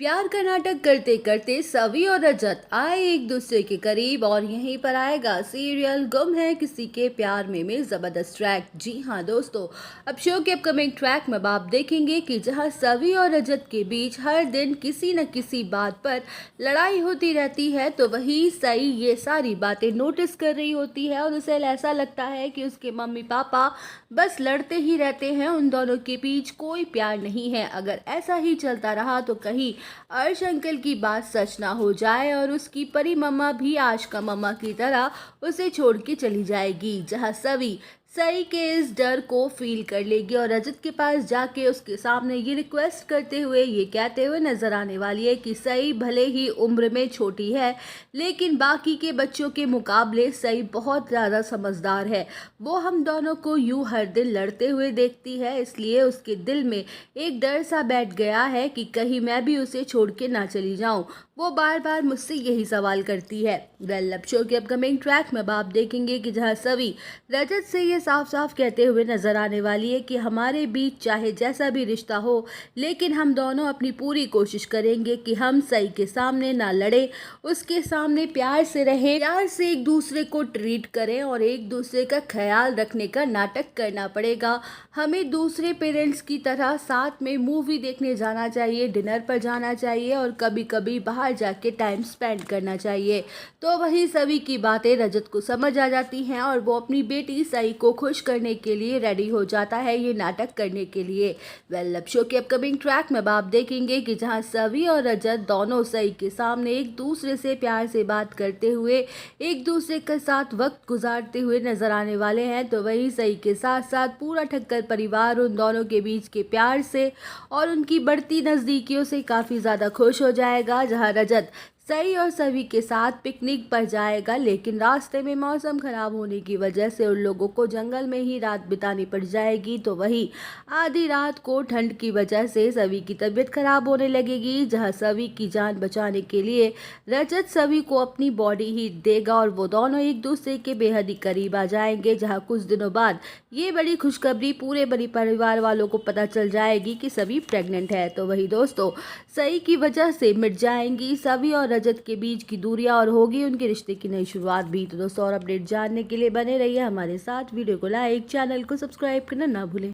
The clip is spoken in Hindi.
प्यार का नाटक करते करते सवी और रजत आए एक दूसरे के करीब और यहीं पर आएगा सीरियल गुम है किसी के प्यार में जबरदस्त ट्रैक। जी हाँ दोस्तों, अब शो के अपकमिंग ट्रैक में आप देखेंगे कि जहां सवी और रजत के बीच हर दिन किसी न किसी बात पर लड़ाई होती रहती है, तो वही सई ये सारी बातें नोटिस कर रही होती है और उसे ऐसा लगता है कि उसके मम्मी पापा बस लड़ते ही रहते हैं, उन दोनों के बीच कोई प्यार नहीं है। अगर ऐसा ही चलता रहा तो कहीं अर्श अंकल की बात सच ना हो जाए और उसकी परी मम्मा भी आशका मम्मा की तरह उसे छोड़ के चली जाएगी। जहां सवी सई के इस डर को फील कर लेगी और रजत के पास जाके उसके सामने ये रिक्वेस्ट करते हुए ये कहते हुए नजर आने वाली है कि सई भले ही उम्र में छोटी है, लेकिन बाकी के बच्चों के मुकाबले सई बहुत ज़्यादा समझदार है। वो हम दोनों को यूं हर दिन लड़ते हुए देखती है, इसलिए उसके दिल में एक डर सा बैठ गया है कि कहीं मैं भी उसे छोड़ के ना चली जाऊं। वो बार बार मुझसे यही सवाल करती है। वेल, अब शो के अपकमिंग ट्रैक में आप देखेंगे कि जहां सवी रजत से ये साफ साफ कहते हुए नजर आने वाली है कि हमारे बीच चाहे जैसा भी रिश्ता हो, लेकिन हम दोनों अपनी पूरी कोशिश करेंगे कि हम सई के सामने ना लड़े, उसके सामने प्यार से रहें, प्यार से एक दूसरे को ट्रीट करें और एक दूसरे का ख्याल रखने का नाटक करना पड़ेगा। हमें दूसरे पेरेंट्स की तरह साथ में मूवी देखने जाना चाहिए, डिनर पर जाना चाहिए और कभी कभी बाहर जाके टाइम स्पेंड करना चाहिए। तो वही सभी की बातें रजत को समझ आ जाती हैं और वो अपनी बेटी सई को खुश करने के लिए रेडी हो जाता है ये नाटक करने के लिए। वेल, अब शो के अपकमिंग ट्रैक में आप देखेंगे कि जहां सवी और रजत दोनों सई के सामने एक दूसरे से प्यार से बात करते हुए एक दूसरे के साथ वक्त गुजारते हुए नजर आने वाले हैं, तो वही सई के साथ साथ पूरा ठक्कर परिवार उन दोनों के बीच के प्यार से और उनकी बढ़ती नज़दीकियों से काफ़ी ज़्यादा खुश हो जाएगा। जहां रजत सई और सभी के साथ पिकनिक पर जाएगा, लेकिन रास्ते में मौसम खराब होने की वजह से उन लोगों को जंगल में ही रात बितानी पड़ जाएगी। तो वही आधी रात को ठंड की वजह से सभी की तबीयत खराब होने लगेगी। जहां सभी की जान बचाने के लिए रजत सभी को अपनी बॉडी हीट देगा और वो दोनों एक दूसरे के बेहद ही करीब आ जाएंगे। जहां कुछ दिनों बाद ये बड़ी खुशखबरी पूरे बड़ी परिवार वालों को पता चल जाएगी कि सभी प्रेग्नेंट है। तो वही दोस्तों, सई की वजह से मिट जाएंगी सभी और रजत के बीच की दूरियां और होगी उनके रिश्ते की नई शुरुआत भी। तो दोस्तों, और अपडेट जानने के लिए बने रहिए हमारे साथ। वीडियो को लाइक, चैनल को सब्सक्राइब करना ना भूलें।